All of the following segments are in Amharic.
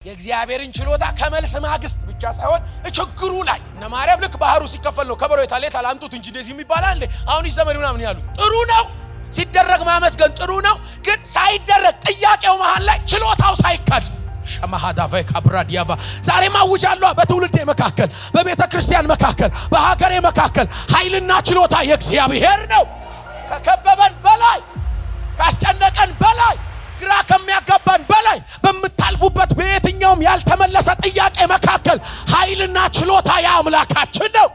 የእግዚአብሔርን ችሎታ ከመልስ ማግስት ብቻ ሳይሆን ችግሩ ላይ እነ ማርያም ልክ ባህሩ ሲከፈል ነው ከበሮ የታለ ታላምጡት እንጂ እንደዚህ የሚባላል እንዴ? አሁን ይዘመድ ምናምን ያሉት ጥሩ ነው ሲደረግ ማመስገን ጥሩ ነው። ግን ሳይደረግ ጥያቄው መሃል ላይ ችሎታው ሳይካድ ሸማሃዳፈ ካብራዲያቫ ዛሬ ማውጃለሁ በትውልዴ መካከል በቤተ ክርስቲያን መካከል በሀገሬ መካከል ኃይልና ችሎታ የእግዚአብሔር ነው። ከከበበን በላይ ካስጨነቀን በላይ ግራ ከሚያጋባን በላይ በመታልፉበት በየትኛውም ያልተመለሰ ጥያቄ መካከል ኃይልና ችሎታ ያምላካችን ነው።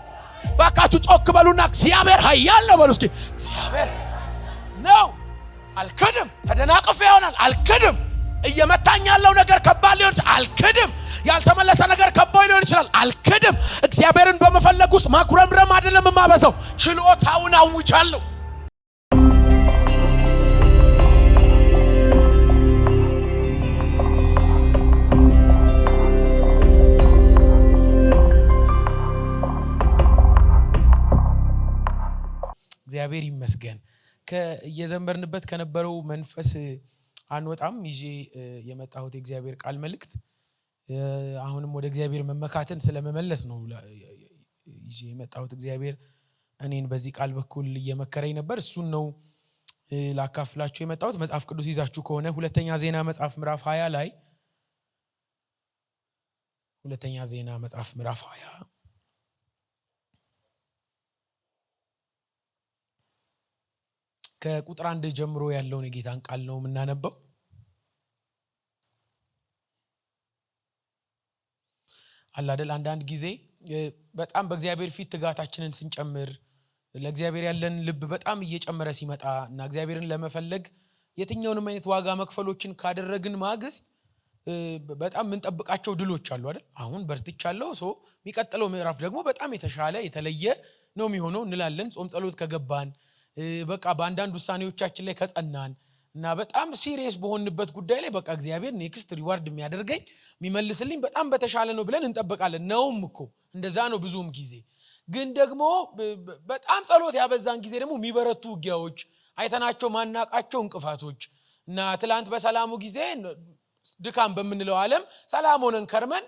ባካችሁ ጮክ በሉና እግዚአብሔር ኃያል ነው በሉ እስኪ። እግዚአብሔር ነው። አልክድም። ተደናቅፌ ይሆናል አልክድም። እየመታኝ ያለው ነገር ከባድ ሊሆን ይችላል አልክድም። ያልተመለሰ ነገር ከባድ ሊሆን ይችላል አልክድም። እግዚአብሔርን በመፈለግ ውስጥ ማኩረምረም አይደለም ማበዛው ችሎታውን አውጃለሁ። እግዚአብሔር ይመስገን። ከየዘመርንበት ከነበረው መንፈስ አንወጣም። ይዤ የመጣሁት እግዚአብሔር ቃል መልእክት አሁንም ወደ እግዚአብሔር መመካትን ስለመመለስ ነው ይዤ የመጣሁት። እግዚአብሔር እኔን በዚህ ቃል በኩል እየመከረኝ ነበር። እሱን ነው ላካፍላችሁ የመጣሁት። መጽሐፍ ቅዱስ ይዛችሁ ከሆነ ሁለተኛ ዜና መጽሐፍ ምዕራፍ 20 ላይ ሁለተኛ ዜና መጽሐፍ ምዕራፍ 20 ከቁጥር 1 ጀምሮ ያለውን የጌታን ቃል ነው የምናነበው። አላደል አንዳንድ ጊዜ በጣም በእግዚአብሔር ፊት ትጋታችንን ስንጨምር ለእግዚአብሔር ያለን ልብ በጣም እየጨመረ ሲመጣ እና እግዚአብሔርን ለመፈለግ የትኛውንም አይነት ዋጋ መክፈሎችን ካደረግን ማግስት በጣም ምንጠብቃቸው ድሎች አሉ አይደል? አሁን በርትቻለሁ የሚቀጥለው ምዕራፍ ደግሞ በጣም የተሻለ የተለየ ነው የሚሆነው እንላለን። ጾም ጸሎት ከገባን በቃ በአንዳንድ ውሳኔዎቻችን ላይ ከጸናን እና በጣም ሲሪየስ በሆንበት ጉዳይ ላይ በቃ እግዚአብሔር ኔክስት ሪዋርድ የሚያደርገኝ የሚመልስልኝ በጣም በተሻለ ነው ብለን እንጠብቃለን። ነውም እኮ እንደዛ ነው ብዙም ጊዜ። ግን ደግሞ በጣም ጸሎት ያበዛን ጊዜ ደግሞ የሚበረቱ ውጊያዎች አይተናቸው ማናቃቸው እንቅፋቶች እና ትላንት በሰላሙ ጊዜ ድካም በምንለው ዓለም ሰላም ሆነን ከርመን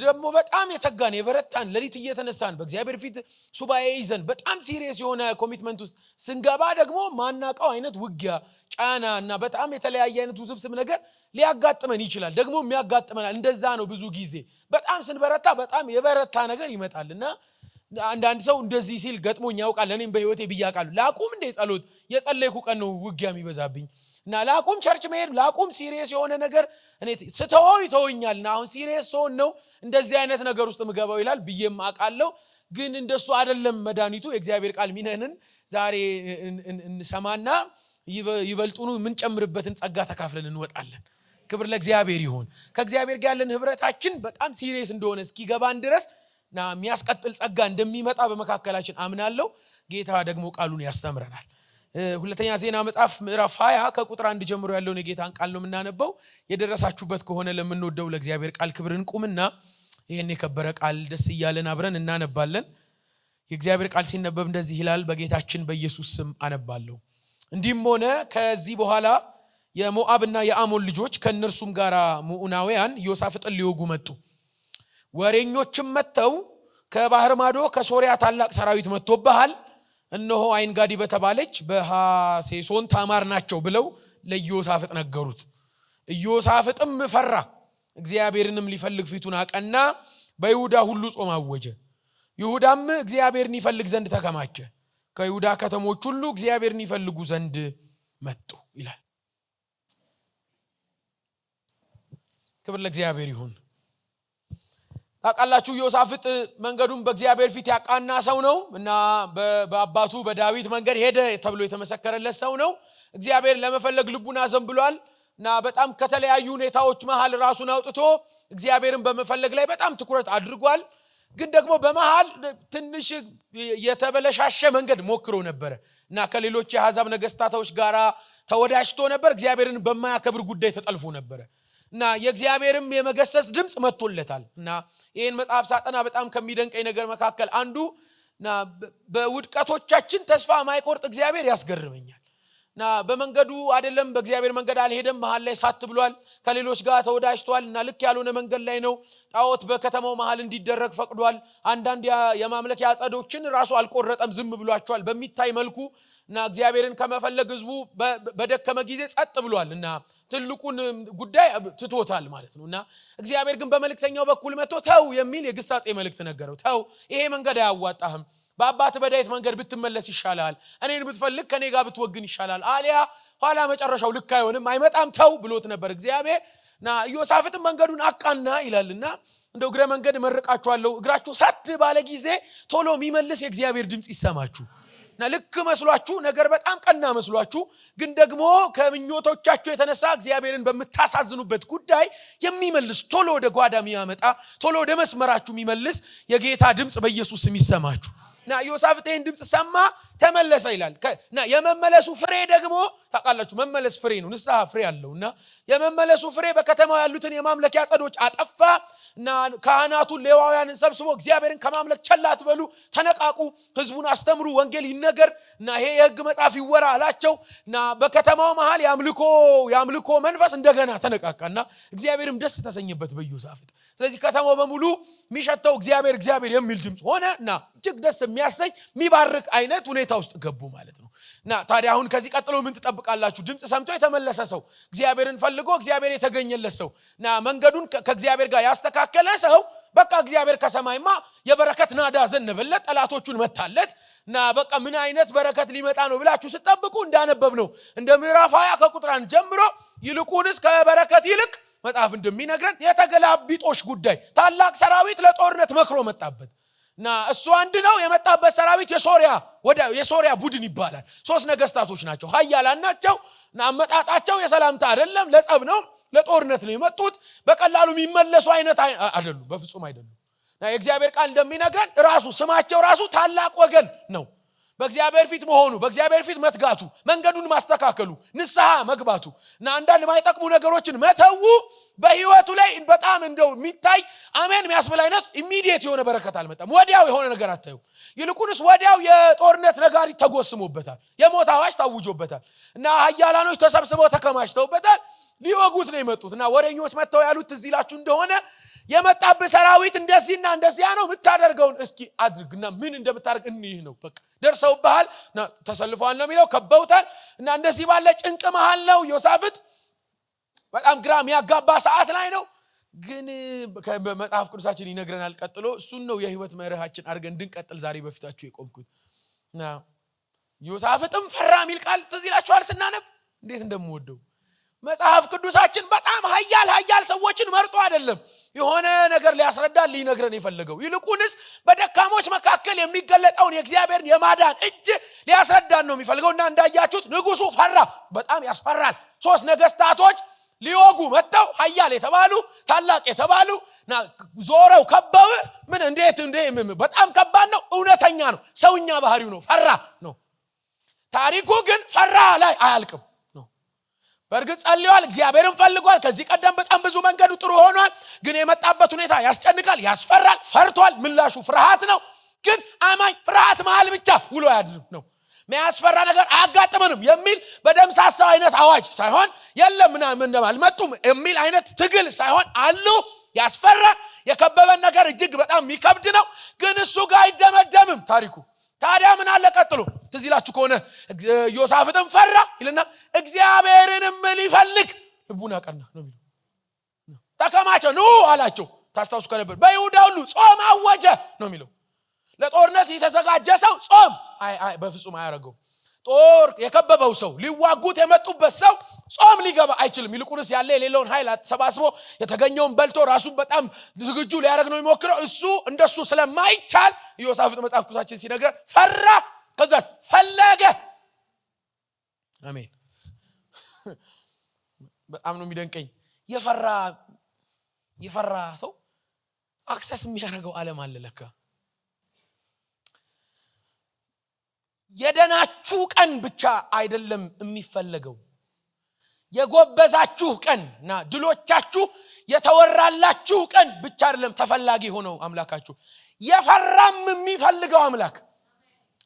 ደግሞ በጣም የተጋን የበረታን ለሊት እየተነሳን በእግዚአብሔር ፊት ሱባኤ ይዘን በጣም ሲሪየስ የሆነ ኮሚትመንት ውስጥ ስንገባ ደግሞ ማናቀው አይነት ውጊያ ጫና እና በጣም የተለያየ አይነት ውስብስብ ነገር ሊያጋጥመን ይችላል። ደግሞ የሚያጋጥመናል። እንደዛ ነው ብዙ ጊዜ በጣም ስንበረታ በጣም የበረታ ነገር ይመጣልና አንዳንድ ሰው እንደዚህ ሲል ገጥሞኝ ያውቃል። እኔም በህይወቴ ብያቃለሁ። ላቁም እንደ ጸሎት የጸለይኩ ቀን ነው ውጊያ የሚበዛብኝ እና ላቁም ቸርች መሄድ ላቁም ሲሪየስ የሆነ ነገር እኔ ስተወው ይተወኛልና አሁን ሲሪየስ ሰውን ነው እንደዚህ አይነት ነገር ውስጥ ምገባው ይላል ብዬም አውቃለሁ። ግን እንደሱ አይደለም መድኃኒቱ። የእግዚአብሔር ቃል ሚነንን ዛሬ እንሰማና ይበልጡኑ ምን ጨምርበትን ጸጋ ተካፍለን እንወጣለን። ክብር ለእግዚአብሔር ይሁን። ከእግዚአብሔር ጋር ያለን ህብረታችን በጣም ሲሪየስ እንደሆነ እስኪገባን ድረስ ና የሚያስቀጥል ጸጋ እንደሚመጣ በመካከላችን አምናለሁ። ጌታ ደግሞ ቃሉን ያስተምረናል። ሁለተኛ ዜና መጽሐፍ ምዕራፍ 20 ከቁጥር 1 ጀምሮ ያለውን የጌታን ቃል ነው የምናነበው። የደረሳችሁበት ከሆነ ለምንወደው ለእግዚአብሔር ቃል ክብር እንቁምና ይሄን የከበረ ቃል ደስ እያለን አብረን እናነባለን። የእግዚአብሔር ቃል ሲነበብ እንደዚህ ይላል። በጌታችን በኢየሱስ ስም አነባለሁ። እንዲህም ሆነ ከዚህ በኋላ የሞዓብና የአሞን ልጆች ከነርሱም ጋር ሙዑናውያን ዮሳፍጥን ሊወጉ መጡ። ወሬኞችም መተው ከባህር ማዶ ከሶሪያ ታላቅ ሰራዊት መጥቶብሃል፣ እነሆ አይንጋዲ በተባለች በሐሴሶን ታማር ናቸው ብለው ለዮሳፍጥ ነገሩት። ኢዮሳፍጥም ፈራ፣ እግዚአብሔርንም ሊፈልግ ፊቱን አቀና፣ በይሁዳ ሁሉ ጾም አወጀ። ይሁዳም እግዚአብሔርን ይፈልግ ዘንድ ተከማቸ፣ ከይሁዳ ከተሞች ሁሉ እግዚአብሔርን ይፈልጉ ዘንድ መጡ ይላል። ክብር ለእግዚአብሔር ይሁን። ታውቃላችሁ ዮሳፍጥ መንገዱን በእግዚአብሔር ፊት ያቃና ሰው ነው እና በአባቱ በዳዊት መንገድ ሄደ ተብሎ የተመሰከረለት ሰው ነው። እግዚአብሔር ለመፈለግ ልቡን አዘንብሏል እና በጣም ከተለያዩ ሁኔታዎች መሃል ራሱን አውጥቶ እግዚአብሔርን በመፈለግ ላይ በጣም ትኩረት አድርጓል። ግን ደግሞ በመሃል ትንሽ የተበለሻሸ መንገድ ሞክሮ ነበር እና ከሌሎች የአሕዛብ ነገስታቶች ጋር ተወዳጅቶ ነበር። እግዚአብሔርን በማያከብር ጉዳይ ተጠልፎ ነበር እና የእግዚአብሔርም የመገሰጽ ድምጽ መጥቶለታል። እና ይሄን መጽሐፍ ሳጠና በጣም ከሚደንቀኝ ነገር መካከል አንዱ እና በውድቀቶቻችን ተስፋ ማይቆርጥ እግዚአብሔር ያስገርመኛል። በመንገዱ አይደለም በእግዚአብሔር መንገድ አልሄደም መሃል ላይ ሳት ብሏል ከሌሎች ጋር ተወዳጅቷልና ልክ ያልሆነ መንገድ ላይ ነው ጣዖት በከተማው መሃል እንዲደረግ ፈቅዷል አንዳንድ የማምለክ ያጸዶችን ራሱ አልቆረጠም ዝም ብሏቸዋል በሚታይ መልኩና እግዚአብሔርን ከመፈለግ ህዝቡ በደከመ ጊዜ ጸጥ ብሏልና ትልቁን ጉዳይ ትቶታል ማለት ነውና እግዚአብሔር ግን በመልእክተኛው በኩል መጥቶ ተው የሚል የግሳጼ መልእክት ነገረው ተው ይሄ መንገድ አያዋጣህም በአባት በዳዊት መንገድ ብትመለስ ይሻላል እኔን ብትፈልግ ከኔ ጋር ብትወግን ይሻላል አሊያ ኋላ መጨረሻው ልክ አይሆንም አይመጣም ተው ብሎት ነበር እግዚአብሔርና ኢዮሳፍጥ መንገዱን አቃና ይላልና እንደው እግረ መንገድ መርቃችኋለሁ እግራችሁ ሳት ባለ ጊዜ ቶሎ የሚመልስ የእግዚአብሔር ድምጽ ይሰማችሁና ልክ መስሏችሁ ነገር በጣም ቀና መስሏችሁ ግን ደግሞ ከምኞቶቻችሁ የተነሳ እግዚአብሔርን በመታሳዝኑበት ጉዳይ የሚመልስ ቶሎ ወደ ጓዳ የሚያመጣ ቶሎ ወደ መስመራችሁ የሚመልስ የጌታ ድምጽ በኢየሱስ ስም ይሰማችሁ ኢዮሳፍጥ ይሄን ድምጽ ሰማ ተመለሰ ይላልና የመመለሱ ፍሬ ደግሞ ታውቃላችሁ መመለስ ፍሬ ነው ንስሐ ፍሬ አለውና የመመለሱ ፍሬ በከተማው ያሉትን የማምለኪያ ጸዶች አጠፋና ካህናቱን ሌዋውያንን ሰብስቦ እግዚአብሔርን ከማምለክ ቸላት በሉ ተነቃቁ ህዝቡን አስተምሩ ወንጌል ይነገርና ይሄ የሕግ መጽሐፍ ይወራ አላቸውና በከተማው መሃል ያምልኮ መንፈስ እንደገና ተነቃቃና እግዚአብሔርም ደስ ተሰኘበት በኢዮሳፍጥ ስለዚህ ከተማው በሙሉ ሚሸተው እግዚአብሔር የሚል ድምጽ ሆነና እጅግ ደስ የሚያሰኝ የሚባርክ አይነት ሁኔታ ውስጥ ገቡ ማለት ነውና ታዲያ አሁን ከዚህ ቀጥሎ ምን ተጠብቃላችሁ ድምጽ ሰምቶ የተመለሰ ሰው እግዚአብሔርን ፈልጎ እግዚአብሔር የተገኘለት ሰውና መንገዱን ከእግዚአብሔር ጋር ያስተካከለ ሰው በቃ እግዚአብሔር ከሰማይማ የበረከት ናዳ ዘነበለት ጠላቶቹን መታለትና በቃ ምን አይነት በረከት ሊመጣ ነው ብላችሁ ስትጠብቁ እንዳነበብ ነው እንደ ምዕራፍ 20 ከቁጥር 1 ጀምሮ ይልቁንስ ከበረከት ይልቅ መጽሐፍ እንደሚነግረን የተገላቢጦሽ ጉዳይ ታላቅ ሰራዊት ለጦርነት መክሮ መጣበትና እሱ አንድ ነው የመጣበት ሰራዊት የሶሪያ ቡድን ይባላል ሶስት ነገስታቶች ናቸው ኃያላን ናቸውና አመጣጣቸው የሰላምታ አይደለም ለጸብ ነው ለጦርነት ነው የመጡት በቀላሉ የሚመለሱ አይነት አይደሉም በፍጹም አይደሉምና የእግዚአብሔር ቃል እንደሚነግረን ራሱ ስማቸው ራሱ ታላቅ ወገን ነው በእግዚአብሔር ፊት መሆኑ በእግዚአብሔር ፊት መትጋቱ መንገዱን ማስተካከሉ ንስሐ መግባቱና አንዳንድ ማይጠቅሙ ነገሮችን መተው በህይወቱ ላይ በጣም እንደው የሚታይ አሜን የሚያስብል አይነት ኢሚዲየት የሆነ በረከት አልመጣም ወዲያው የሆነ ነገር አታዩ ይልቁንስ ወዲያው የጦርነት ነጋሪ ተጎስሞበታል የሞት አዋጅ ታውጆበታልና ኃያላኖች ተሰብስበው ተከማችተውበታል ሊወጉት ነው የመጡትና ወሬኞች መተው ያሉት እዚህ ላችሁ እንደሆነ የመጣበት ሰራዊት እንደዚህና እንደዚያ ነው ምታደርገውን እስኪ አድርግና ምን እንደምታደርግ እንይህ ነው በቃ ደርሰውብሃልና ተሰልፈዋል ነው የሚለው ከበውታልና እንደዚህ ባለ ጭንቅ መሃል ነው ኢዮሳፍጥ በጣም ግራም ያጋባ ሰዓት ላይ ነው ግን በመጽሐፍ ቅዱሳችን ይነግረናል ቀጥሎ እሱን ነው የህይወት መርሃችን አድርገን እንድንቀጥል ዛሬ በፊታችሁ የቆምኩትና ኢዮሳፍጥም ፈራ የሚል ቃል ትዝ ይላችኋል ስናነብ እንዴት እንደምወደው መጽሐፍ ቅዱሳችን በጣም ኃያል ሰዎችን መርጦ አይደለም የሆነ ነገር ሊያስረዳ ሊነግረን የፈለገው ይልቁንስ በደካሞች መካከል የሚገለጠውን የእግዚአብሔርን የማዳን እጅ ሊያስረዳን ነው የሚፈልገውና እንዳያችሁት ንጉሱ ፈራ በጣም ያስፈራል ሶስት ነገስታቶች ሊወጉ መጣው ኃያል የተባሉ ታላቅ የተባሉና ዞረው ከበው ምን እንዴት በጣም ከባድ ነው እውነተኛ ነው ሰውኛ ባህሪው ነው ፈራ ነው ታሪኩ ግን ፈራ ላይ አያልቅም በርግጥ ጸልዩዋል እግዚአብሔርን ፈልጓል ከዚህ ቀደም በጣም ብዙ መንገዱ ጥሩ ሆኗል ግን የመጣበት ሁኔታ ያስጨንቃል ያስፈራል ፈርቷል ምላሹ ፍርሃት ነው ግን አማኝ ፍርሃት መሃል ብቻ ውሎ ያድር ነው የሚያስፈራ ነገር አያጋጥመንም የሚል በደምሳሳው አይነት አዋጅ ሳይሆን የለም ምናምን አልመጡም የሚል አይነት ትግል ሳይሆን አሉ ያስፈራ የከበበን ነገር እጅግ በጣም የሚከብድ ነው ግን እሱ ጋር አይደመደምም ታሪኩ ታዲያ ምን አለ ቀጥሎ ትዝ ይላችሁ ከሆነ ኢዮሳፍጥም ፈራ ይልና እግዚአብሔርንም ሊፈልግ ልቡን አቀና ነው የሚለው ተከማቸ ነው አላቸው ታስታውሱ ከነበር በይሁዳ ሁሉ ጾም አወጀ ነው የሚለው ለጦርነት የተዘጋጀ ሰው ጾም በፍጹም አያረገው ጦር የከበበው ሰው ሊዋጉት የመጡበት ሰው ጾም ሊገባ አይችልም ይልቁንስ ያለ የሌለውን ኃይል ተሰባስቦ የተገኘውን በልቶ ራሱን በጣም ዝግጁ ሊያደርግ ነው የሚሞክረው እሱ እንደሱ ስለማይቻል ኢዮሳፍጥ መጽሐፍ ቅዱሳችን ሲነግረን ፈራ ከዛ ፈለገ አሜን በጣም ነው የሚደንቀኝ የፈራ ሰው አክሰስ የሚያደርገው ዓለም አለ ለካ የደናችሁ ቀን ብቻ አይደለም የሚፈልገው የጎበዛችሁ ቀንና ድሎቻችሁ የተወራላችሁ ቀን ብቻ አይደለም ተፈላጊ ሆነው አምላካችሁ የፈራም የሚፈልገው አምላክ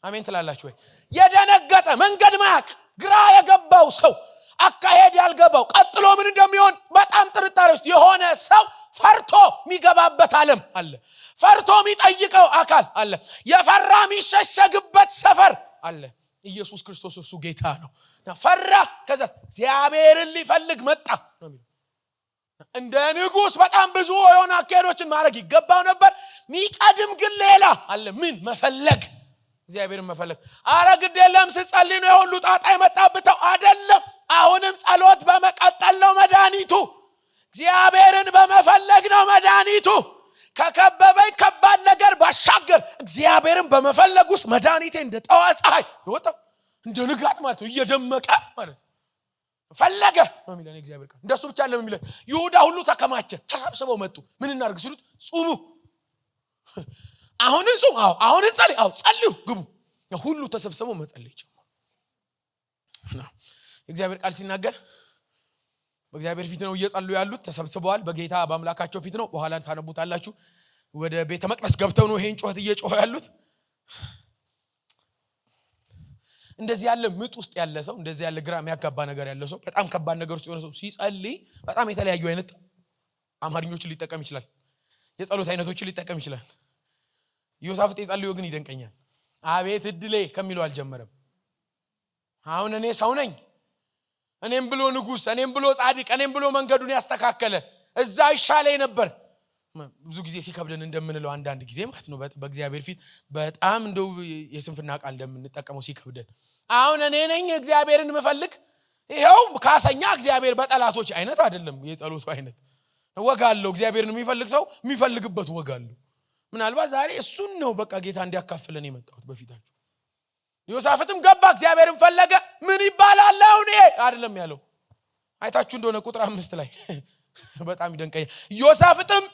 አሜን ትላላችሁ ወይ? የደነገጠ መንገድ ማያቅ ግራ የገባው ሰው አካሄድ ያልገባው ቀጥሎ ምን እንደሚሆን በጣም ጥርጣሬ ውስጥ የሆነ ሰው ፈርቶ የሚገባበት ዓለም አለ። ፈርቶ የሚጠይቀው አካል አለ። የፈራ የሚሸሸግበት ሰፈር አለ። ኢየሱስ ክርስቶስ እሱ ጌታ ነው። ፈራ ከዛስ እግዚአብሔርን ሊፈልግ መጣ ነው የሚለው። እንደ ንጉስ በጣም ብዙ የሆነ አካሄዶችን ማድረግ ይገባው ነበር። ሚቀድም ግን ሌላ አለ። ምን መፈለግ? እግዚአብሔርን መፈለግ። አረ ግድ የለም ስጸልይ ነው የሁሉ ጣጣ የመጣብተው አይደለም። አሁንም ጸሎት በመቀጠል ነው መድኃኒቱ። እግዚአብሔርን በመፈለግ ነው መድኃኒቱ። ከከበበኝ ከባድ ነገር ባሻገር እግዚአብሔርን በመፈለግ ውስጥ መድኃኒቴ እንደ ጠዋት ፀሐይ ይወጣል። እንደ ንጋት ማለት ነው፣ እየደመቀ ማለት ነው። ፈለገ ነው የሚለን እግዚአብሔር ቃል። እንደሱ ብቻ አይደለም የሚለን። ይሁዳ ሁሉ ተከማቸ፣ ተሰብስበው መጡ። ምን እናድርግ ሲሉት ጹሙ። አሁን ጹም፣ አሁን ጸልይ፣ ጸልዩ፣ ግቡ። ሁሉ ተሰብስበው መጸለይ ጀመሩ። እግዚአብሔር ቃል ሲናገር በእግዚአብሔር ፊት ነው እየጸለዩ ያሉት። ተሰብስበዋል፣ በጌታ በአምላካቸው ፊት ነው። በኋላ ታነቡታላችሁ። ወደ ቤተ መቅደስ ገብተው ነው ይሄን ጩኸት እየጮሁ ያሉት። እንደዚህ ያለ ምጥ ውስጥ ያለ ሰው፣ እንደዚህ ያለ ግራ የሚያጋባ ነገር ያለ ሰው፣ በጣም ከባድ ነገር ውስጥ የሆነ ሰው ሲጸልይ በጣም የተለያዩ አይነት አማርኞችን ሊጠቀም ይችላል። የጸሎት አይነቶችን ሊጠቀም ይችላል። ዮሳፍጥ የጸልዮ ግን ይደንቀኛል። አቤት እድሌ ከሚለው አልጀመረም። አሁን እኔ ሰው ነኝ፣ እኔም ብሎ ንጉስ፣ እኔም ብሎ ጻድቅ፣ እኔም ብሎ መንገዱን ያስተካከለ እዛ ይሻለኝ ነበር። ብዙ ጊዜ ሲከብደን እንደምንለው አንዳንድ ጊዜ ማለት ነው በእግዚአብሔር ፊት በጣም እንደው የስንፍና ቃል እንደምንጠቀመው ሲከብደን፣ አሁን እኔ ነኝ እግዚአብሔርን መፈልግ። ይሄው ካሰኛ እግዚአብሔር በጠላቶች አይነት አይደለም። የጸሎቱ አይነት ወጋለው። እግዚአብሔርን የሚፈልግ ሰው የሚፈልግበት ወጋለው። ምናልባት ዛሬ እሱን ነው በቃ ጌታ እንዲያካፍለን የመጣሁት በፊታችሁ። ዮሳፍጥም ገባ፣ እግዚአብሔርን ፈለገ። ምን ይባላል አሁን ይሄ አይደለም ያለው። አይታችሁ እንደሆነ ቁጥር 5 ላይ በጣም ይደንቀኛል። ዮሳፍጥም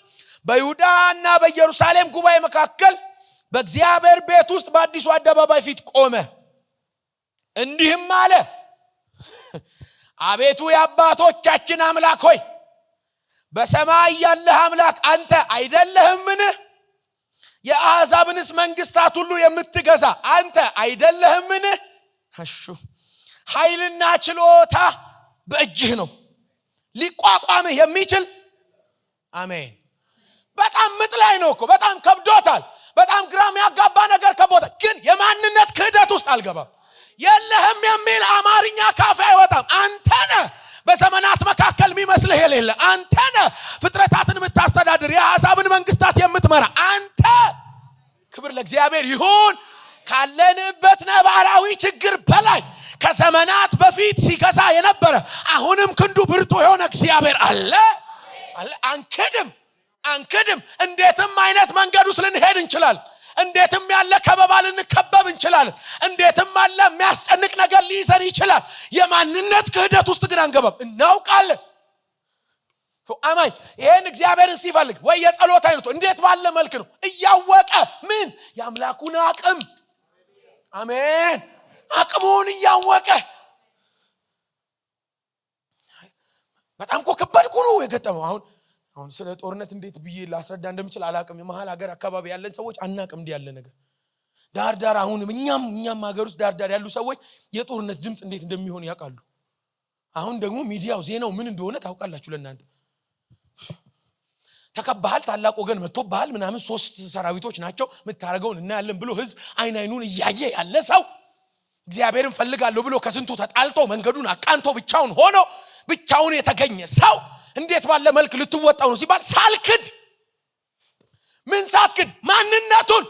በይሁዳና በኢየሩሳሌም ጉባኤ መካከል በእግዚአብሔር ቤት ውስጥ በአዲሱ አደባባይ ፊት ቆመ፣ እንዲህም አለ፣ አቤቱ የአባቶቻችን አምላክ ሆይ በሰማይ ያለህ አምላክ አንተ አይደለህምን? የአሕዛብንስ መንግስታት ሁሉ የምትገዛ አንተ አይደለህምን? ኃይልና ችሎታ በእጅህ ነው፣ ሊቋቋምህ የሚችል አሜን። በጣም ምጥ ላይ ነው እኮ፣ በጣም ከብዶታል። በጣም ግራም ያጋባ ነገር ከቦታ ግን የማንነት ክህደት ውስጥ አልገባም። የለህም የሚል አማርኛ ካፌ አይወጣም። አንተነ በዘመናት መካከል የሚመስልህ የሌለ አንተነ ፍጥረታትን የምታስተዳድር የአሕዛብን መንግስታት የምትመራ አንተ። ክብር ለእግዚአብሔር ይሁን። ካለንበት ነባራዊ ችግር በላይ ከዘመናት በፊት ሲገዛ የነበረ አሁንም ክንዱ ብርቱ የሆነ እግዚአብሔር አለ። አንክድም። እንዴትም አይነት መንገድ ውስጥ ልንሄድ እንችላለን። እንዴትም ያለ ከበባ ልንከበብ እንችላለን። እንዴትም ያለ የሚያስጨንቅ ነገር ሊይዘን ይችላል። የማንነት ክህደት ውስጥ ግን አንገባም። እናውቃለን። አማኝ ይሄን እግዚአብሔርን ሲፈልግ ወይ የጸሎት አይነቱ እንዴት ባለ መልክ ነው እያወቀ ምን የአምላኩን አቅም አሜን አቅሙን እያወቀ በጣም እኮ ከባድ ነው የገጠመው። አሁን ስለ ጦርነት እንዴት ብዬ ላስረዳ እንደምችል አላቅም። የመሃል ሀገር አካባቢ ያለን ሰዎች አናቅም እንዲህ ያለ ነገር። ዳርዳር አሁንም እኛም ሀገር ውስጥ ዳርዳር ያሉ ሰዎች የጦርነት ድምፅ እንዴት እንደሚሆን ያውቃሉ። አሁን ደግሞ ሚዲያው ዜናው ምን እንደሆነ ታውቃላችሁ። ለእናንተ ተከባሃል፣ ታላቅ ወገን መጥቶብሃል ምናምን 3 ሰራዊቶች ናቸው የምታረገውን እናያለን ብሎ ህዝብ አይኑን እያየ ያለ ሰው እግዚአብሔርን ፈልጋለሁ ብሎ ከስንቱ ተጣልቶ መንገዱን አቃንቶ ብቻውን የተገኘ ሰው እንዴት ባለ መልክ ልትወጣው ነው ሲባል ሳልክድ ምን ሳትክድ ማንነቱን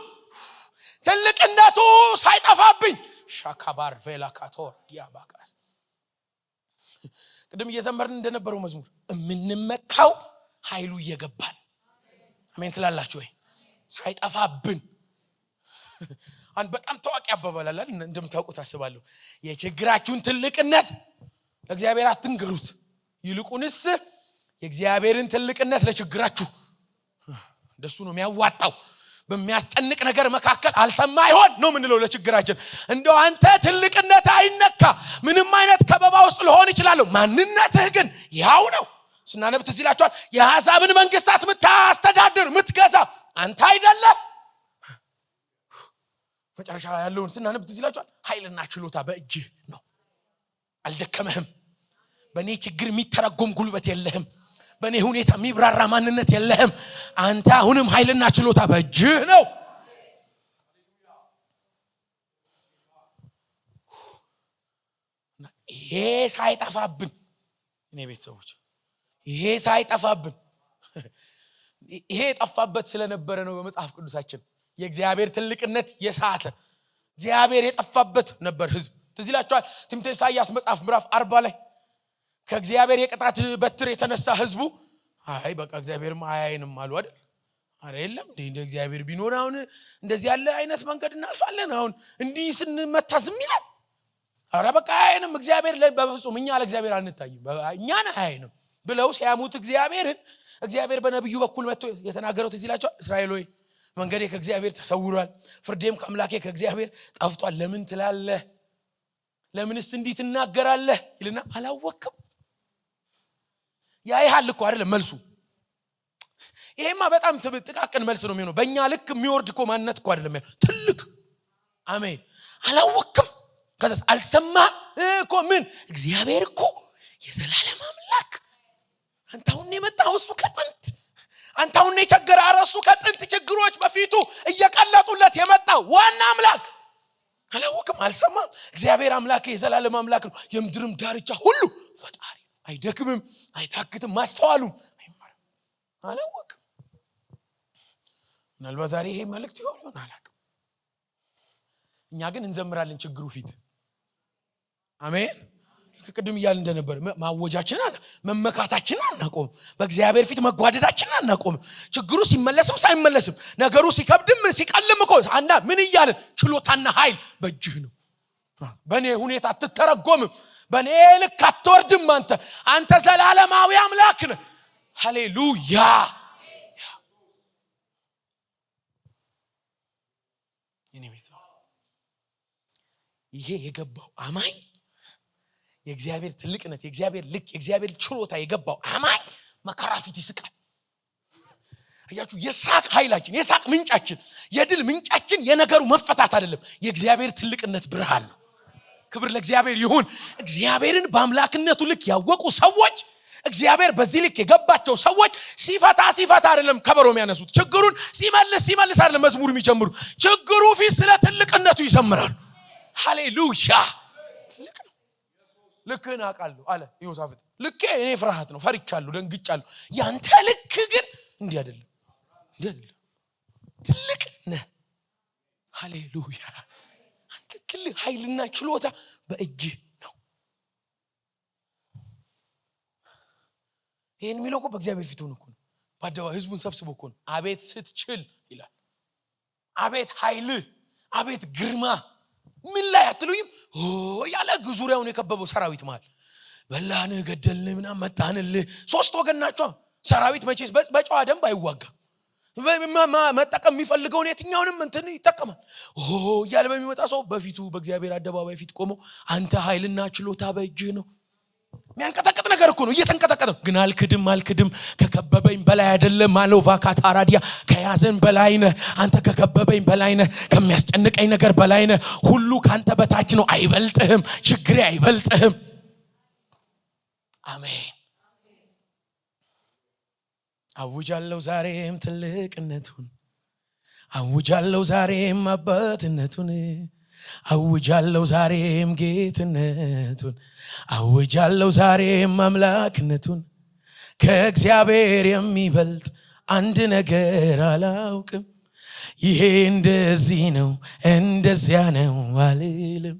ትልቅነቱ ሳይጠፋብኝ ሻካባር ቬላካቶር ያባቃስ ቅድም እየዘመርን እንደነበረው መዝሙር የምንመካው ኃይሉ እየገባን አሜን ትላላችሁ ወይ? ሳይጠፋብን አንድ በጣም ታዋቂ አባባል አለ እንደምታውቁት አስባለሁ። የችግራችሁን ትልቅነት ለእግዚአብሔር አትንገሩት፣ ይልቁንስ የእግዚአብሔርን ትልቅነት ለችግራችሁ እንደሱ ነው የሚያዋጣው። በሚያስጨንቅ ነገር መካከል አልሰማ ይሆን ነው ምንለው ለችግራችን። እንደው አንተ ትልቅነት አይነካ፣ ምንም አይነት ከበባ ውስጥ ልሆን ይችላል፣ ማንነትህ ግን ያው ነው። ስናነብ ትዝ ይላችኋል። የአሕዛብን መንግስታት የምታስተዳድር የምትገዛ አንተ አይደለም። መጨረሻ ያለውን ስናነብ ትዝ ይላችኋል። ኃይልና ችሎታ በእጅህ ነው። አልደከመህም። በኔ ችግር የሚተረጎም ጉልበት የለህም። በኔ ሁኔታ የሚብራራ ማንነት የለህም። አንተ አሁንም ኃይልና ችሎታ በእጅህ ነው። ይሄ ሳይጠፋብን እኔ ቤተሰቦች ይሄ ሳይጠፋብን ይሄ የጠፋበት ስለነበረ ነው በመጽሐፍ ቅዱሳችን የእግዚአብሔር ትልቅነት የሳተ እግዚአብሔር የጠፋበት ነበር ህዝብ። ትዝ ይላችኋል ትንቢተ ኢሳይያስ መጽሐፍ ምዕራፍ 40 ላይ ከእግዚአብሔር የቅጣት በትር የተነሳ ህዝቡ አይ በቃ እግዚአብሔርም አያየንም አሉ አይደል? አረ የለም እንደ እግዚአብሔር ቢኖር አሁን እንደዚህ ያለ አይነት መንገድ እናልፋለን። አሁን እንዲህ ስንመታ ዝም ይላል። አረ በቃ አያየንም እግዚአብሔር ላይ በፍጹም እኛ ለእግዚአብሔር አንታይም እኛን አያየንም ብለው ሲያሙት እግዚአብሔር በነብዩ በኩል መጥቶ የተናገረው ትዝ ይላችኋል። እስራኤል ሆይ መንገዴ ከእግዚአብሔር ተሰውሯል፣ ፍርዴም ከአምላኬ ከእግዚአብሔር ጠፍቷል። ለምን ትላለህ? ለምንስ እንዲህ ትናገራለህ? ይልና አላወቅም። ያይሃል እኮ አይደለም መልሱ። ይሄማ በጣም ጥቃቅን መልስ ነው የሚሆነው። በእኛ ልክ የሚወርድ እኮ ማንነት እኮ አይደለም ትልቅ። አሜን። አላወቅም ከዛስ አልሰማህም እኮ ምን እግዚአብሔር እኮ የዘላለም አምላክ አንተ አሁን የመጣው እሱ ከጥንት አንተ አሁን የቸገረ አረሱ ከጥንት ችግሮች በፊቱ እየቀለጡለት የመጣው ዋና አምላክ አላወቅም አልሰማህም። እግዚአብሔር አምላክ የዘላለም አምላክ ነው። የምድርም ዳርቻ ሁሉ ፈጣሪ አይደክምም አይታክትም ማስተዋሉም አይማርም። አላወቅም። ምናልባት ዛሬ ይሄ መልእክት ይሆን አላውቅም። እኛ ግን እንዘምራለን ችግሩ ፊት። አሜን። ከቅድም እያልን እንደነበር ማወጃችንን መመካታችንን አናቆም። በእግዚአብሔር ፊት መጓደዳችንን አናቆም። ችግሩ ሲመለስም ሳይመለስም ነገሩ ሲከብድም ሲቀልም እኮ አንዳ ምን ይያልን ችሎታና ኃይል በእጅህ ነው። በኔ ሁኔታ አትተረጎምም። በኔ ልክ አትወርድም። አንተ ዘላለማዊ አምላክ ነህ። ሃሌሉያ። የኔ ቤተሰብ ይሄ የገባው አማኝ የእግዚአብሔር ትልቅነት የእግዚአብሔር ልክ የእግዚአብሔር ችሎታ የገባው አማኝ መከራ ፊት ይስቃል። አያችሁ የሳቅ ኃይላችን የሳቅ ምንጫችን የድል ምንጫችን የነገሩ መፈታት አይደለም የእግዚአብሔር ትልቅነት ብርሃን ነው። ክብር ለእግዚአብሔር ይሁን። እግዚአብሔርን በአምላክነቱ ልክ ያወቁ ሰዎች እግዚአብሔር በዚህ ልክ የገባቸው ሰዎች ሲፈታ አይደለም ከበሮ የሚያነሱት። ችግሩን ሲመልስ አይደለም መዝሙር የሚጀምሩት። ችግሩ ፊት ስለ ትልቅነቱ ይዘምራሉ። ሃሌሉያ። ትልቅ ነው። ልክህን አውቃለሁ አለ ዮሳፍጥ። ልኬ እኔ ፍርሃት ነው ፈርቻለሁ ደንግጫለሁ። ያንተ ልክ ግን እንዲህ አይደለም ትልቅ ነህ። ሃሌሉያ። አንተ ትልቅ ኃይልና ችሎታ በእጅህ ነው። ይሄን የሚለው እኮ በእግዚአብሔር ፊት ሆኖ እኮ ነው። በአደባባይ ህዝቡን ሰብስቦ እኮ ነው። አቤት ስትችል ይላል። አቤት ኃይል አቤት ግርማ ምን ላይ አትሉኝም? ያለ ዙሪያውን የከበበው ሰራዊት ማለት በላንህ ገደልንህ ምናምን መጣንልህ። ሶስት ወገን ናቸው ሰራዊት። መቼስ በጨዋ ደንብ አይዋጋ። መጠቀም የሚፈልገውን የትኛውንም እንትን ይጠቀማል። ያለ በሚመጣ ሰው በፊቱ በእግዚአብሔር አደባባይ ፊት ቆሞ አንተ ኃይልና ችሎታ በእጅህ ነው። የሚያንቀጠቅጥ ነገር እኮ ነው። እየተንቀጠቀጠ ግን አልክድም ከከበበኝ በላይ አይደለም አለው ቫካታራዲያ። ከያዘን በላይ ነህ አንተ፣ ከከበበኝ በላይ ነህ፣ ከሚያስጨንቀኝ ነገር በላይ ነህ። ሁሉ ካንተ በታች ነው። አይበልጥህም፣ ችግሬ አይበልጥህም። አሜን። አውጃለሁ ዛሬም ትልቅነቱን፣ አውጃለሁ ዛሬም አባትነቱን፣ አውጃለሁ ዛሬም ጌትነቱን፣ አውጃለሁ ዛሬም አምላክነቱን። ከእግዚአብሔር የሚበልጥ አንድ ነገር አላውቅም። ይሄ እንደዚህ ነው እንደዚያ ነው አልልም፣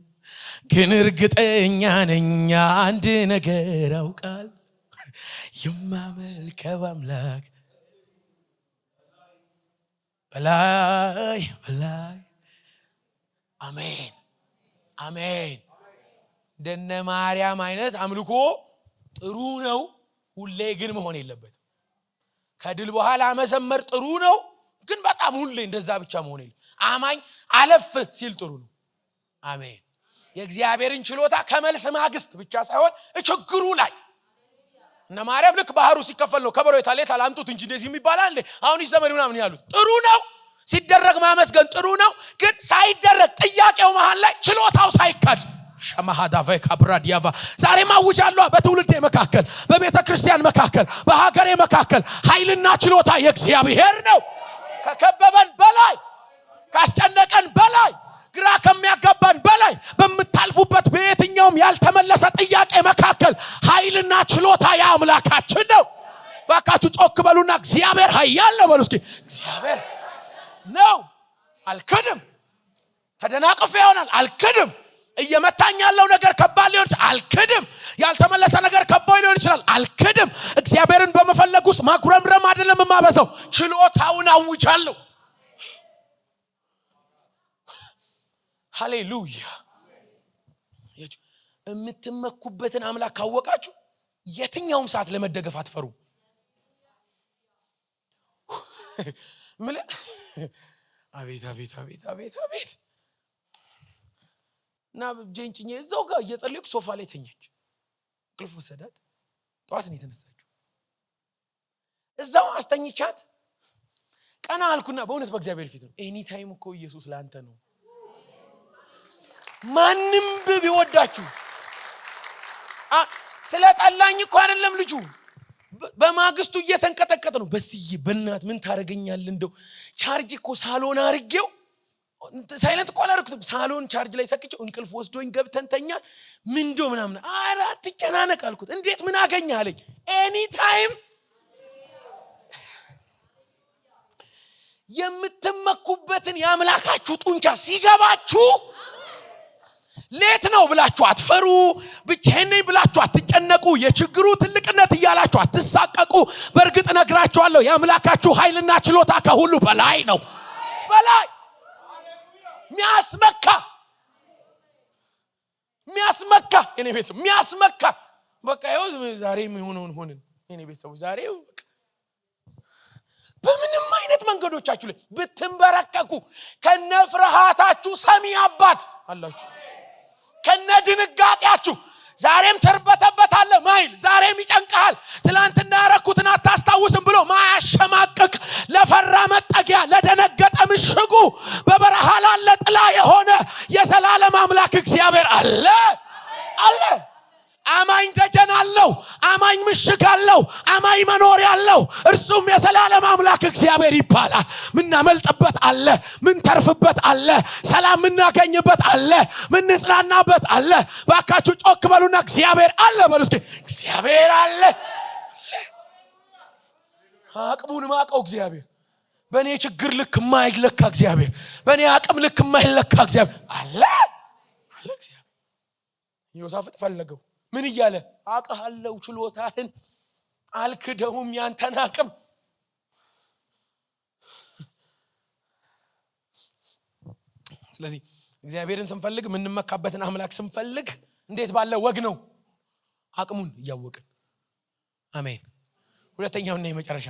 ግን እርግጠኛ ነኝ አንድ ነገር አውቃለሁ። የማመልከው አምላክ በላይ አሜን አሜን። እንደነ ማርያም አይነት አምልኮ ጥሩ ነው፣ ሁሌ ግን መሆን የለበትም። ከድል በኋላ መዘመር ጥሩ ነው፣ ግን በጣም ሁሌ እንደዛ ብቻ መሆን የለም። አማኝ አለፍ ሲል ጥሩ ነው። አሜን። የእግዚአብሔርን ችሎታ ከመልስ ማግስት ብቻ ሳይሆን ችግሩ ላይ እነ ማርያም ልክ ባህሩ ሲከፈል ነው ከበሮ የታለ አምጡት እንጂ እንደዚህ የሚባል አለ አሁን ይዘመር ምናምን ያሉት ጥሩ ነው። ሲደረግ ማመስገን ጥሩ ነው ግን ሳይደረግ ጥያቄው መሃል ላይ ችሎታው ሳይካድ ሸማሃዳ ቫይካብራዲያቫ ዛሬ ማውጃለሁ በትውልድ መካከል በቤተ ክርስቲያን መካከል በሀገሬ መካከል ኃይልና ችሎታ የእግዚአብሔር ነው ከከበበን በላይ ካስጨነቀን በላይ ግራ ከሚያጋባን በላይ በመታልፉበት በየትኛውም ያልተመለሰ ጥያቄ መካከል ኃይልና ችሎታ ያምላካችን ነው ባካችሁ ጮክ በሉና እግዚአብሔር ኃያል ነው በሉ እስኪ እግዚአብሔር ነው አልከድም ተደናቅፈ ይሆናል አልከድም እየመታኝ ያለው ነገር ከባድ ሊሆን ይችላል አልከድም ያልተመለሰ ነገር ከባድ ሊሆን ይችላል አልከድም እግዚአብሔርን በመፈለግ ውስጥ ማጉረምረም አይደለም ማበዛው ችሎታውን አውጃለሁ ሃሌሉያ የምትመኩበትን አምላክ ካወቃችሁ የትኛውም ሰዓት ለመደገፍ አትፈሩ አቤት አቤት አቤት አቤት አቤት ና ጀንጭኝ እዛው ጋር እየጸለይኩ ሶፋ ላይ ተኛች እንቅልፍ ወሰዳት ጧት ነው የተነሳችው እዛው አስተኝቻት ቀና አልኩና በእውነት በእግዚአብሔር ፊት ነው ኤኒ ታይም እኮ ኢየሱስ ላንተ ነው ማንም ቢወዳችሁ ስለጣላኝ እኮ አይደለም ልጁ በማግስቱ እየተንቀጠቀጠ ነው በስዬ በእናት ምን ታረጋኛል እንደው ቻርጅ እኮ ሳሎን አርጌው ሳይለንት ቆላ አርኩት ሳሎን ቻርጅ ላይ ሰክቼው እንቅልፍ ወስዶኝ ገብተንተኛ ምንዶ ምናምን አራት ጨናነቅ አልኩት እንዴት ምን አገኘ አለኝ ኤኒ ታይም የምትመኩበትን ያምላካችሁ ጡንቻ ሲገባችሁ ሌት ነው ብላችሁ አትፈሩ ብቻዬን ነኝ ብላችሁ አትጨነቁ የችግሩ ትልቅነት ይያላችሁ አትሳቀቁ በርግጥ ነግራችኋለሁ ያምላካችሁ ኃይልና ችሎታ ከሁሉ በላይ ነው በላይ ሚያስመካ የኔ ቤት ሚያስመካ በቃ ይኸው ዛሬ ምን ሆነን የኔ ቤት ሰው ዛሬ በምንም አይነት መንገዶቻችሁ ላይ ብትንበረከኩ ከነፍርሃታችሁ ሰሚ አባት አላችሁ ከነድንጋጤያችሁ ዛሬም ተርበተበታለ ማይል ዛሬም ይጨንቃል ትላንትና ያረኩትን አታስታውስም ብሎ ማያሸማቀቅ ለፈራ መጠጊያ ለደነገጠ ምሽጉ በበረሃ ላለ ጥላ የሆነ የዘላለም አምላክ እግዚአብሔር አለ አለ አማኝ ደጀን አለው አማኝ ምሽግ አለው አማኝ መኖር ያለው እርሱም የዘላለም አምላክ እግዚአብሔር ይባላል ምን እናመልጥበት አለ ምን ተርፍበት አለ ሰላም እናገኝበት አለ ምን እንጽናናበት አለ ባካችሁ ጮክ በሉና እግዚአብሔር አለ በሉ እስኪ እግዚአብሔር አለ አቅሙን ማቀው እግዚአብሔር በኔ ችግር ልክ ማይለካ እግዚአብሔር በኔ አቅም ልክ ማይለካ እግዚአብሔር አለ አለ እግዚአብሔር ዮሴፍ ፈለገው ምን ይያለ አቀሃለው ችሎታህን አልክደውም ያንተን አቅም ስለዚህ እግዚአብሔርን ስንፈልግ ምንመካበትን አምላክ ስንፈልግ እንዴት ባለ ወግ ነው አቅሙን ያወቀን አሜን ሁለተኛውና የመጨረሻ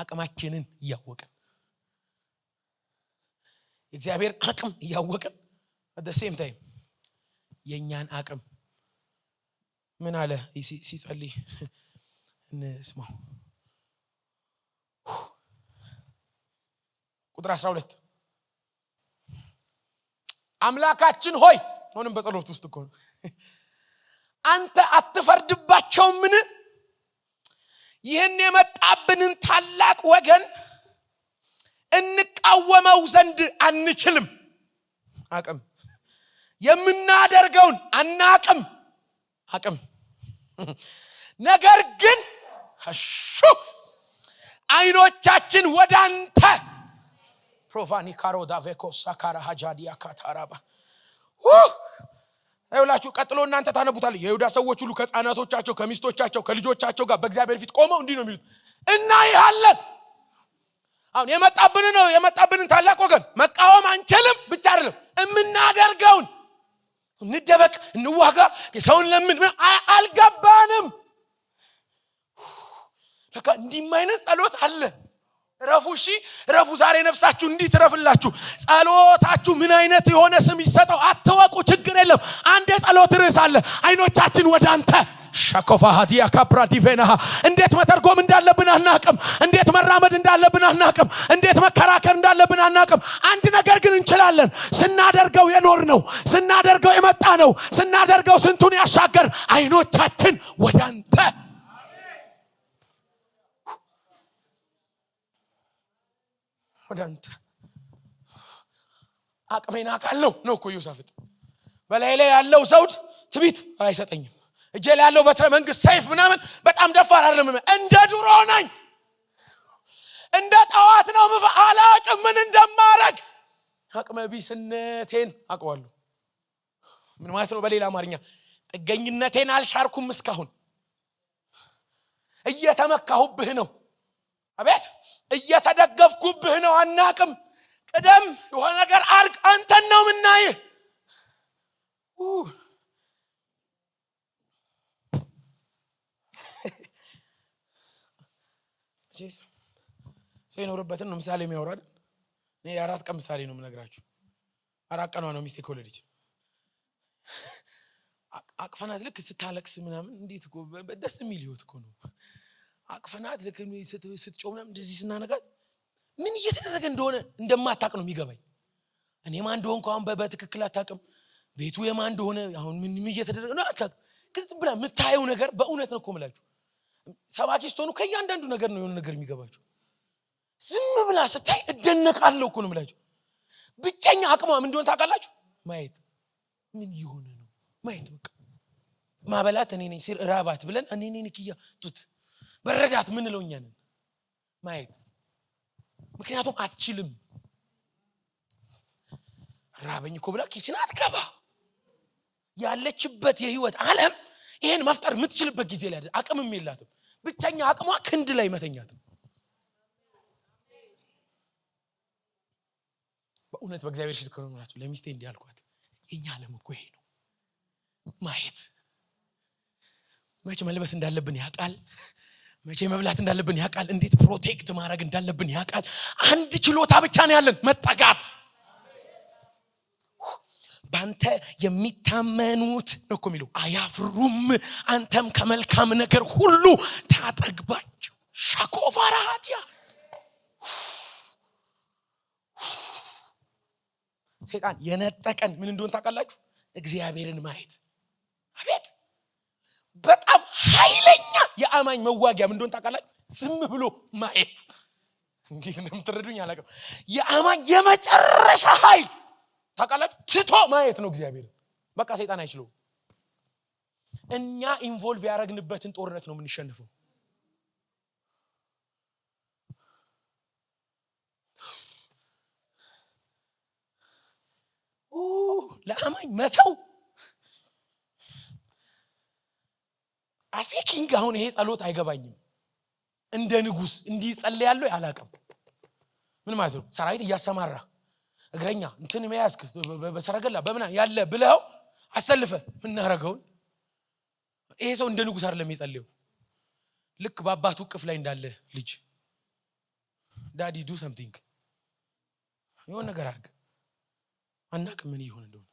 አቅማችንን ያወቀን እግዚአብሔር አቅም ያወቀን at the same time የኛን አቅም ምን አለ ሲጸልይ እንስማው ቁጥር 12 አምላካችን ሆይ ሆነም በጸሎት ውስጥ እኮ አንተ አትፈርድባቸው ምን ይሄን የመጣብንን ታላቅ ወገን እንቃወመው ዘንድ አንችልም አቅም የምናደርገውን አናቅም አቅም ነገር ግን አይኖቻችን ወዳንተ ፕሮፋኒ ካሮዳ ቬኮሳ ካራ ሀጃዲያ ካታራባ አይውላችሁ ቀጥሎ እናንተ ታነቡታል የይሁዳ ሰዎች ሁሉ ከጻናቶቻቸው ከሚስቶቻቸው ከልጆቻቸው ጋር በእግዚአብሔር ፊት ቆመው እንዲህ ነው የሚሉት እና ይሃለን አሁን የመጣብንን ታላቅ ወገን መቃወም አንችልም ብቻ አይደለም እምናደርገውን እንደበቅ እንዋጋ የሰውን ለምን አልገባንም ለካ እንዲማይነስ ጸሎት አለ ረፉ ዛሬ ነፍሳችሁ እንዲህ ትረፍላችሁ ጸሎታችሁ ምን አይነት የሆነ ስም ይሰጠው አትወቁ ችግር የለም አንድ የጸሎት ርዕስ አለ አይኖቻችን ወዳንተ ሻኮፋሃዲያ ካፕራዲቬና እንዴት መተርጎም እንዳለብን አናቅም። እንዴት መራመድ እንዳለብን አናቅም። እንዴት መከራከር እንዳለብን አናቅም። አንድ ነገር ግን እንችላለን። ስናደርገው የኖር ነው፣ ስናደርገው የመጣ ነው፣ ስናደርገው ስንቱን ያሻገር አይኖቻችን ወደ አንተ ወደ አንተ አቅሜን አውቃለሁ ነው እኮ ዮሳፍጥ። በላይ ላይ ያለው ዘውድ ትቢት አይሰጠኝም። እጄ ላይ ያለው በትረ መንግስት ሰይፍ ምናምን በጣም ደፋር አይደለም። እንደ ድሮ ነኝ፣ እንደ ጠዋት ነው። አላቅም ምን እንደማረግ። አቅመ ቢስነቴን አውቀዋለሁ። ምን ማለት ነው? በሌላ አማርኛ ጥገኝነቴን አልሻርኩም። እስካሁን እየተመካሁብህ ነው። አቤት እየተደገፍኩብህ ነው። አናቅም። ቅደም የሆነ ነገር አርግ። አንተን ነው ምናይ። ጄስ ሰው የኖርበትን ነው ምሳሌ የሚያወራል። እኔ የአራት ቀን ምሳሌ ነው የምነግራችሁ። አራት ቀኗ ነው ሚስቴ ከወለደች። አቅፈናት ልክ ስታለቅስ ምናምን እንዴት እኮ ደስ የሚል ህይወት እኮ ነው። አቅፈናት ልክ ስትጮህ ምናምን እንደዚህ ስናነጋት ምን እየተደረገ እንደሆነ እንደማታውቅ ነው የሚገባኝ። እኔ ማን እንደሆንኩ አሁን በትክክል አታውቅም። ቤቱ የማን እንደሆነ አሁን ምን እየተደረገ ነው አታውቅም። ግን ዝም ብላ የምታየው ነገር በእውነት ነው እኮ የምላችሁ። ሰባኪ ስትሆኑ ከእያንዳንዱ ነገር ነው የሆነ ነገር የሚገባችሁ። ዝም ብላ ስታይ እደነቃለሁ እኮ ነው የምላችሁ። ብቸኛ አቅሟ ምን እንደሆነ ታውቃላችሁ? ማየት። ምን እየሆነ ነው ማየት። በቃ ማበላት እኔ ነኝ፣ ሲር ራባት ብለን እኔ ነኝ ንክያ ጡት በረዳት ምን ነው እኛን ማየት። ምክንያቱም አትችልም። ራበኝ እኮ ብላ ኪችን አትገባ። ያለችበት የህይወት ዓለም ይሄን መፍጠር የምትችልበት ጊዜ ላይ አቅምም የላትም። ብቸኛ አቅሟ ክንድ ላይ መተኛት። በእውነት በእግዚአብሔር ሽት ከሆነላችሁ ለሚስቴ እንዲያልኳት የኛ ዓለም እኮ ይሄ ነው። ማየት። መቼ መልበስ እንዳለብን ያውቃል። መቼ መብላት እንዳለብን ያውቃል። እንዴት ፕሮቴክት ማድረግ እንዳለብን ያውቃል። አንድ ችሎታ ብቻ ነው ያለን፣ መጠጋት። ባንተ የሚታመኑት ነው እኮ የሚለው አያፍሩም። አንተም ከመልካም ነገር ሁሉ ታጠግባቸው። ሻኮፋራሃቲያ ሰይጣን የነጠቀን ምን እንደሆነ ታውቃላችሁ? እግዚአብሔርን ማየት። አቤት በጣም ኃይለኛ የአማኝ መዋጊያ ምን እንደሆነ ታውቃላችሁ? ዝም ብሎ ማየት። እንዴት እንደምትረዱኝ አላውቅም። የአማኝ የመጨረሻ ኃይል ታውቃላችሁ? ትቶ ማየት ነው እግዚአብሔር። በቃ ሰይጣን አይችልም። እኛ ኢንቮልቭ ያደረግንበትን ጦርነት ነው የምንሸነፈው። ለአማኝ መተው አሴኪንግ። አሁን ይሄ ጸሎት አይገባኝም። እንደ ንጉስ እንዲጸልያለሁ ያላቀም ምን ማለት ነው? ሰራዊት እያሰማራ እግረኛ እንትን የሚያስክ በሰረገላ በመና ያለ ብለው አሰልፈ ምን ያረጋው? ይሄ ሰው እንደ ንጉስ አይደለም የሚጸልየው። ልክ በአባቱ ቅፍ ላይ እንዳለ ልጅ ዳዲ ዱ ሰምቲንግ የሆነ ነገር አድርግ። አናቅም ምን ይሆን እንደሆነ።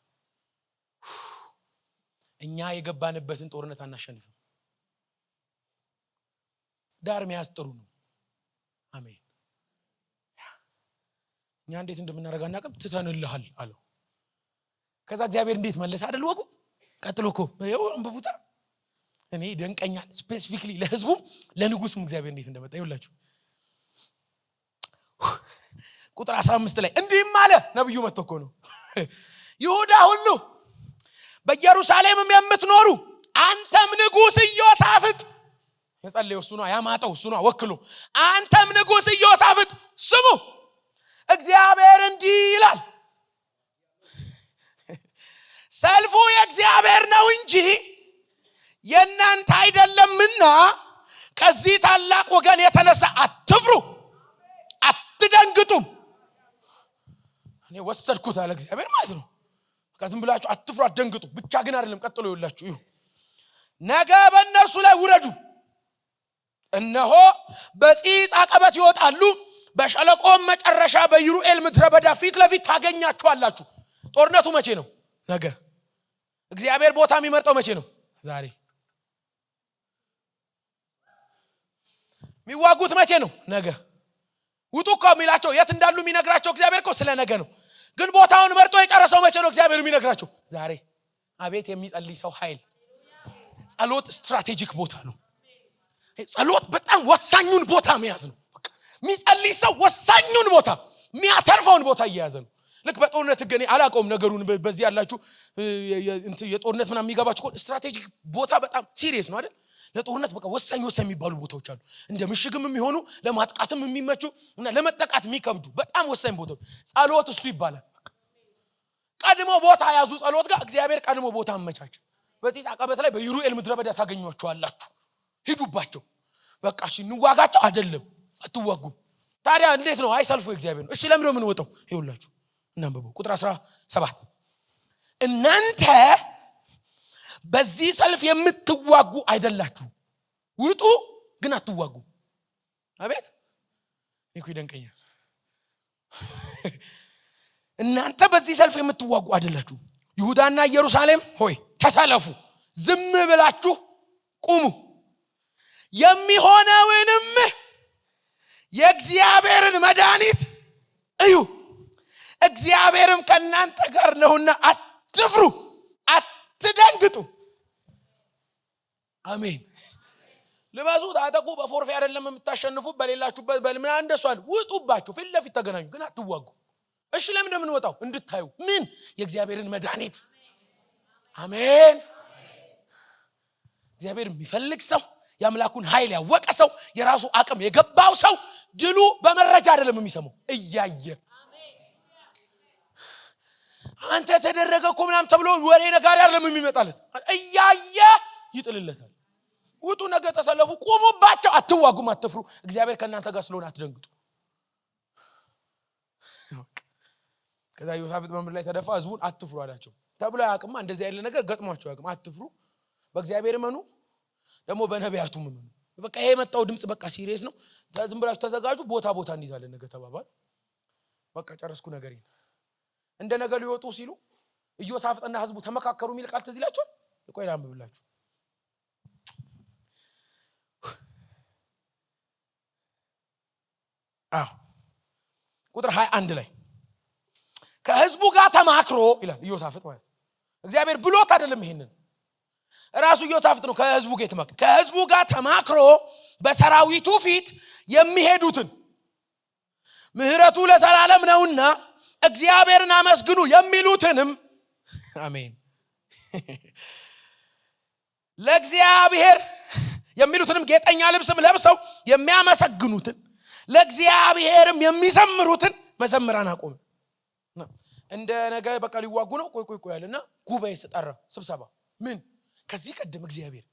እኛ የገባንበትን ጦርነት አናሸንፍም። ዳር የሚያስጥሩ ነው። አሜን። እኛ እንዴት እንደምናረጋ አናቅም። ትተንልሃል አለው። ከዛ እግዚአብሔር እንዴት መለሰ አይደል? ወቁ ቀጥሎ እኮ ይኸው አንበቡታ። እኔ ደንቀኛል። ስፔሲፊክሊ ለህዝቡም ለንጉስም እግዚአብሔር እንዴት እንደመጣ ይውላችሁ። ቁጥር 15 ላይ እንዲህም አለ። ነብዩ መጥቶ እኮ ነው። ይሁዳ ሁሉ በኢየሩሳሌምም የምትኖሩ አንተም ንጉስ ኢዮሳፍጥ፣ የጸለየው እሱ ነው፣ ያማጠው እሱ ነው ወክሎ። አንተም ንጉስ ኢዮሳፍጥ ስሙ፣ እግዚአብሔር እንዲህ ይላል፣ ሰልፉ የእግዚአብሔር ነው እንጂ የእናንተ አይደለምና ከዚህ ታላቅ ወገን የተነሳ አትፍሩ፣ አትደንግጡም። እኔ ወሰድኩት አለ እግዚአብሔር ማለት ነው። ከዝም ብላችሁ አትፍሩ አትደንግጡ ብቻ ግን አይደለም። ቀጥሎ ይውላችሁ ይሁ ነገ በእነርሱ ላይ ውረዱ። እነሆ በጺጽ አቀበት ይወጣሉ፣ በሸለቆም መጨረሻ በይሩኤል ምድረ በዳ ፊት ለፊት ታገኛቸዋላችሁ። ጦርነቱ መቼ ነው? ነገ። እግዚአብሔር ቦታ የሚመርጠው መቼ ነው? ዛሬ። የሚዋጉት መቼ ነው? ነገ። ውጡ እኮ የሚላቸው የት እንዳሉ የሚነግራቸው እግዚአብሔር እኮ ስለ ነገ ነው። ግን ቦታውን መርጦ የጨረሰው መቼ ነው? እግዚአብሔር የሚነግራቸው ዛሬ። አቤት የሚጸልይ ሰው ኃይል! ጸሎት ስትራቴጂክ ቦታ ነው። ጸሎት በጣም ወሳኙን ቦታ መያዝ ነው። የሚጸልይ ሰው ወሳኙን ቦታ የሚያተርፈውን ቦታ እየያዘ ነው። ልክ በጦርነት ገኔ አላቀውም ነገሩን በዚህ ያላችሁ የጦርነት ምናምን የሚገባችሁ ስትራቴጂክ ቦታ በጣም ሲሪየስ ነው አይደል? ለጦርነት በቃ ወሳኝ የሚባሉ ቦታዎች አሉ። እንደ ምሽግም የሚሆኑ ለማጥቃትም የሚመቹ እና ለመጠቃት የሚከብዱ በጣም ወሳኝ ቦታዎች ጸሎት እሱ ይባላል። ቀድሞ ቦታ ያዙ ጸሎት ጋር እግዚአብሔር ቀድሞ ቦታ አመቻች። በዚህ አቀበት ላይ በይሩኤል ምድረ በዳ ታገኙዋቸዋላችሁ። ሂዱባቸው። በቃ እሺ እንዋጋቸው አይደለም አትዋጉም። ታዲያ እንዴት ነው? አይሰልፉ እግዚአብሔር ነው። እሺ ለምን ነው የምንወጣው? ይኸውላችሁ እናንብበው ቁጥር 17 እናንተ በዚህ ሰልፍ የምትዋጉ አይደላችሁ። ውጡ ግን አትዋጉ። አቤት እኮ ይደንቀኛል። እናንተ በዚህ ሰልፍ የምትዋጉ አይደላችሁ። ይሁዳና ኢየሩሳሌም ሆይ ተሰለፉ፣ ዝም ብላችሁ ቁሙ፣ የሚሆነውንም የእግዚአብሔርን መድኃኒት እዩ፣ እግዚአብሔርም ከእናንተ ጋር ነውና አትፍሩ፣ አትደንግጡ። አሜን። ልበሱ፣ ታጠቁ። በፎርፌ አይደለም የምታሸንፉ፣ በሌላችሁበት በልምና እንደሷል። ውጡባችሁ፣ ፊት ለፊት ተገናኙ፣ ግን አትዋጉ። እሺ ለምን እንደምንወጣው እንድታዩ። ምን? የእግዚአብሔርን መድኃኒት። አሜን። እግዚአብሔር የሚፈልግ ሰው፣ የአምላኩን ኃይል ያወቀ ሰው፣ የራሱ አቅም የገባው ሰው ድሉ በመረጃ አይደለም የሚሰማው፣ እያየ። አንተ ተደረገ እኮ ምናምን ተብሎ ወሬ ነጋሪ አይደለም የሚመጣለት፣ እያየ ይጥልለታል። ውጡ፣ ነገ ተሰለፉ፣ ቁሙባቸው፣ አትዋጉም፣ አትፍሩ፣ እግዚአብሔር ከእናንተ ጋር ስለሆነ አትደንግጡ። ከዛ ዮሳፍጥ በምድር ላይ ተደፋ፣ ህዝቡን አትፍሩ አላቸው ተብሎ ያቅማ እንደዚህ ያለ ነገር ገጥሟቸው ያቅማ። አትፍሩ፣ በእግዚአብሔር እመኑ፣ ደግሞ በነቢያቱም እመኑ። በቃ ይሄ የመጣው ድምጽ በቃ ሲሪየስ ነው። ዝም ብላችሁ ተዘጋጁ፣ ቦታ እንይዛለን ነገ ተባባል። በቃ ጨረስኩ ነገሬን። እንደ ነገ ሊወጡ ሲሉ ኢዮሳፍጥና ህዝቡ ተመካከሩ የሚል ቃል ትዝ ይላችኋል። ቆይ ላንብብላችሁ። ቁጥር 21 ላይ ከህዝቡ ጋር ተማክሮ ይላል ኢዮሳፍጥ ማለት እግዚአብሔር ብሎት አይደለም። ይሄንን ራሱ ኢዮሳፍጥ ነው ከህዝቡ ጋር ተማክሮ ከህዝቡ ጋር ተማክሮ በሰራዊቱ ፊት የሚሄዱትን ምህረቱ ለዘላለም ነውና እግዚአብሔርን አመስግኑ የሚሉትንም አሜን ለእግዚአብሔር የሚሉትንም ጌጠኛ ልብስም ለብሰው የሚያመሰግኑትን ለእግዚአብሔርም የሚዘምሩትን መዘምራን አቆመ። እንደ ነገ በቃ ሊዋጉ ነው። ቆይ ያለና ጉባኤ ተጠራ፣ ስብሰባ። ምን? ከዚህ ቀደም እግዚአብሔር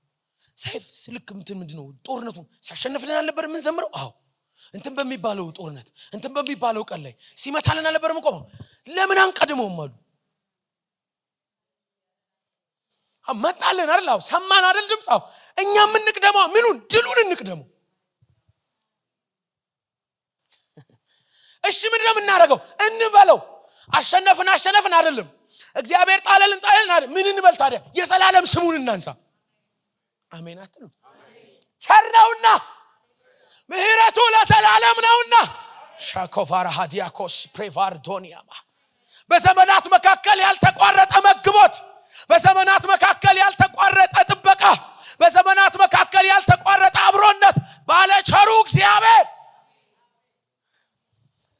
ሰይፍ ስልክ ምንድነው ጦርነቱን ሲያሸንፍልን አልነበር ምን ዘምረው? አዎ እንትን በሚባለው ጦርነት እንትን በሚባለው ቀን ላይ ሲመታልን አልነበር ምን ቆመው? ለምን አንቀድመውም አሉ። መጣልን አይደል? አዎ ሰማን አይደል? ድምጽ። አዎ እኛ ምን እንቅደመው? ምኑን? ድሉን እንቅደመው። እሺ ምንድነው የምናደርገው? እንበለው። አሸነፍን አይደለም፣ እግዚአብሔር ጣለልን አይደል? ምን እንበል ታዲያ? የዘላለም ስሙን እናንሳ። አሜን አትሉ? ቸርነውና ምህረቱ ለዘላለም ነውና ሻኮፋራ ሃዲያኮስ ፕሬቫርዶኒያማ በዘመናት መካከል ያልተቋረጠ መግቦት፣ በዘመናት መካከል ያልተቋረጠ ጥበቃ፣ በዘመናት መካከል ያልተቋረጠ አብሮነት ባለቸሩ እግዚአብሔር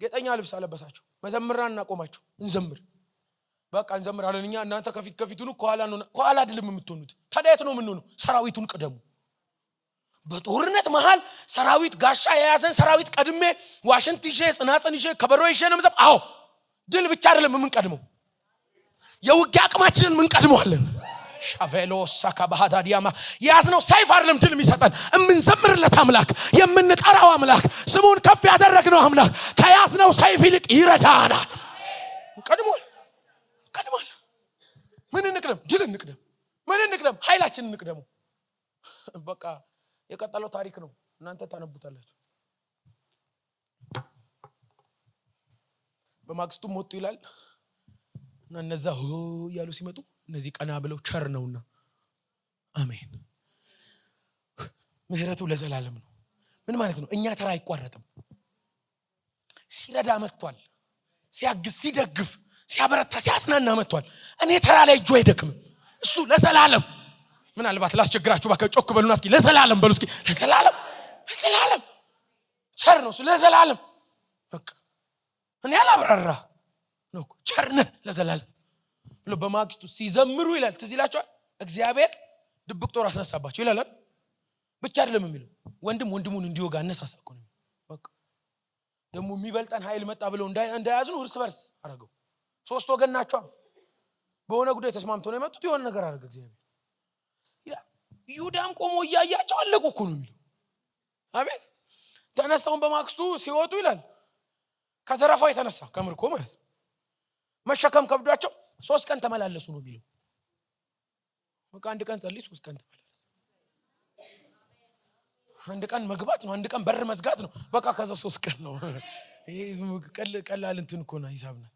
ጌጠኛ ልብስ አለበሳቸው። መዘምራን እናቆማቸው፣ እንዘምር። በቃ እንዘምራለን እኛ። እናንተ ከፊቱን ከኋላ አይደለም የምትሆኑት። ታዲያ የት ነው የምንሆነው? ሰራዊቱን ቅደሙ። በጦርነት መሃል ሰራዊት ጋሻ የያዘን ሰራዊት ቀድሜ ዋሽንት ይዤ ጽናጽን ይዤ ከበሮ ይዤ ነው መዘብ። አዎ ድል ብቻ አይደለም የምንቀድመው፣ የውጊያ አቅማችንን ምንቀድመዋለን። ሻቬሎስ ሳካባሃዳዲያማ ያዝነው ሰይፍ አይደለም ድል የሚሰጠን፣ የምንዘምርለት አምላክ፣ የምንጠራው አምላክ፣ ስሙን ከፍ ያደረግነው አምላክ ከያዝነው ሰይፍ ይልቅ ይረዳናል። ቀድሞል ምን እንቅደም? ድል እንቅደም። ምን እንቅደም? ኃይላችንን እንቅደም። በቃ የቀጠለው ታሪክ ነው፣ እናንተ ታነቡታላችሁ። በማግስቱም ወጡ ይላል እና እነዛ ያሉ ሲመጡ እነዚህ ቀና ብለው ቸር ነውና አሜን ምህረቱ ለዘላለም ነው። ምን ማለት ነው? እኛ ተራ አይቋረጥም። ሲረዳ መጥቷል። ሲያግዝ ሲደግፍ ሲያበረታ ሲያጽናና መጥቷል። እኔ ተራ ላይ እጁ አይደክም። እሱ ለዘላለም ምናልባት ላስቸግራችሁ ባከ ጮክ በሉና እስኪ ለዘላለም በሉ እስኪ ለዘላለም ቸር ነው እሱ ለዘላለም። በቃ እኔ አላብራራ ነው ቸር ነህ ለዘላለም ብሎ በማግስቱ ሲዘምሩ ይላል። ትዝ ይላችኋል። እግዚአብሔር ድብቅ ጦር አስነሳባቸው ይላል። ብቻ አይደለም የሚለው ወንድም ወንድሙን እንዲወጋ አነሳሳው ነው። በቃ ደግሞ የሚበልጠን ኃይል መጣ ብለው እንዳያዝኑ እርስ በርስ አረጋው። ሶስት ወገን ናቸው። በሆነ ጉዳይ ተስማምተው ነው የመጡት። የሆነ ነገር አረጋ እግዚአብሔር። ይሁዳም ቆሞ እያያቸው አለቁ እኮ ነው የሚለው። አቤት ተነስተውን በማግስቱ ሲወጡ ይላል ከዘረፋው የተነሳ ከምርኮ ማለት መሸከም ከብዷቸው 3 ቀን ተመላለሱ ነው የሚለው። በቃ አንድ ቀን ጸልይ 3 ቀን ተመላለሱ። አንድ ቀን መግባት ነው፣ አንድ ቀን በር መዝጋት ነው። በቃ ከዛ 3 ቀን ነው። ይሄ ቀላል እንትን እኮ ነው ሂሳብ ናት።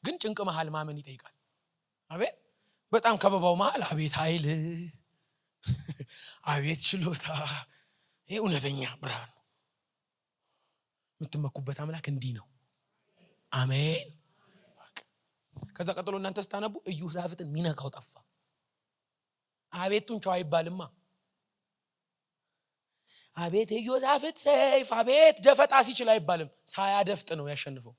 ግን ጭንቅ መሃል ማመን ይጠይቃል። አቤት በጣም ከበባው መሃል አቤት ኃይል አቤት ችሎታ። ይሄ እውነተኛ ብርሃን ነው። የምትመኩበት አምላክ እንዲህ ነው። አሜን። ከዛ ቀጥሎ እናንተ ስታነቡ ኢዮሳፍጥን ሚነካው ጠፋ። አቤቱን ቻው አይባልማ። አቤት ኢዮሳፍጥ ሰይፍ አቤት ደፈጣ ሲችል አይባልም። ሳያደፍጥ ነው ያሸንፈው።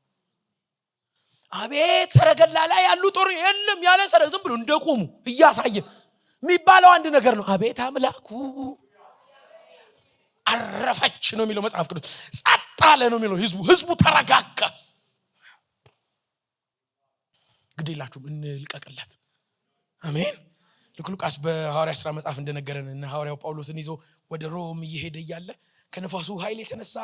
አቤት ሰረገላ ላይ ያሉ ጦር የለም ያለ ሰረገላ ዝም ብሎ እንደቆሙ እያሳየ የሚባለው አንድ ነገር ነው። አቤት አምላኩ አረፈች ነው የሚለው መጽሐፍ ቅዱስ። ጸጥ አለ ነው የሚለው ህዝቡ ተረጋጋ። ግዴላችሁም እንልቀቅለት። አሜን። ሉቃስ በሐዋርያ ሥራ መጽሐፍ እንደነገረን እና ሐዋርያው ጳውሎስን ይዞ ወደ ሮም እየሄደ እያለ ከነፋሱ ኃይል የተነሳ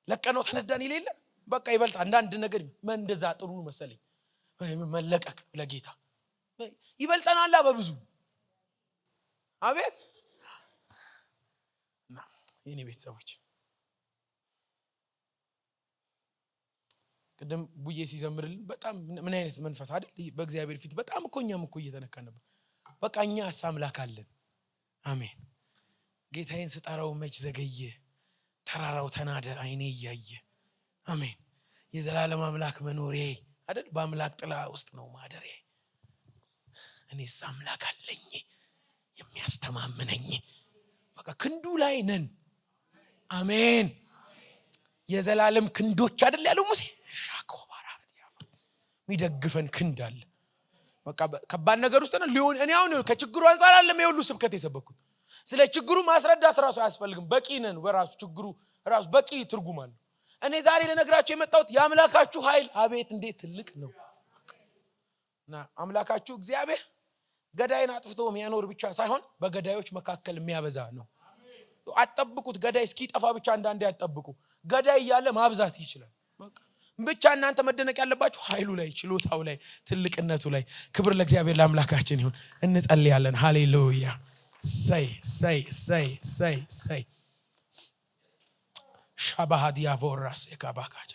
ለቀነው ተነዳን ይሌለ በቃ ይበልጥ አንዳንድ ነገር እንደዛ ጥሩ መሰለኝ መለቀቅ ለጌታ ይበልጠናል በብዙ። አቤት የኔ ቤተሰቦች ቀደም ቡዬ ሲዘምርልን በጣም ምን አይነት መንፈስ አይደል በእግዚአብሔር ፊት በጣም እኛም እየተነካን ነበር። በቃ እኛ አምላክ አለን። አሜን። ጌታዬን ስጠራው መች ዘገየ፣ ተራራው ተናደ አይኔ እያየ። አሜን። የዘላለም አምላክ መኖሪያ አይደል በአምላክ ጥላ ውስጥ ነው ማደሪያ። እኔስ አምላክ አለኝ የሚያስተማምነኝ። በቃ ክንዱ ላይ ነን። አሜን። የዘላለም ክንዶች አይደል ያለው ሙሴ ሚደግፈን ክንድ አለ። በቃ ከባድ ነገር ውስጥ ነው ሊሆን እኔ አሁን ከችግሩ አንፃር አለ የሁሉ ስብከት የሰበኩት። ስለ ችግሩ ማስረዳት ራሱ አያስፈልግም። በቂ ነን በራሱ ችግሩ ራሱ በቂ ትርጉም አለው። እኔ ዛሬ ለነግራችሁ የመጣሁት የአምላካችሁ ኃይል አቤት እንዴት ትልቅ ነው። እና አምላካችሁ እግዚአብሔር ገዳይን አጥፍቶ የሚያኖር ብቻ ሳይሆን በገዳዮች መካከል የሚያበዛ ነው። አትጠብቁት። ገዳይ እስኪጠፋ ብቻ አንዳንዴ አትጠብቁ። ገዳይ እያለ ማብዛት ይችላል። በቃ ብቻ እናንተ መደነቅ ያለባችሁ ኃይሉ ላይ ችሎታው ላይ ትልቅነቱ ላይ። ክብር ለእግዚአብሔር ለአምላካችን ይሁን። እንጸልያለን። ሃሌሉያ ሳይ ሻባሃዲያ ቮራስ ኤካባካጃ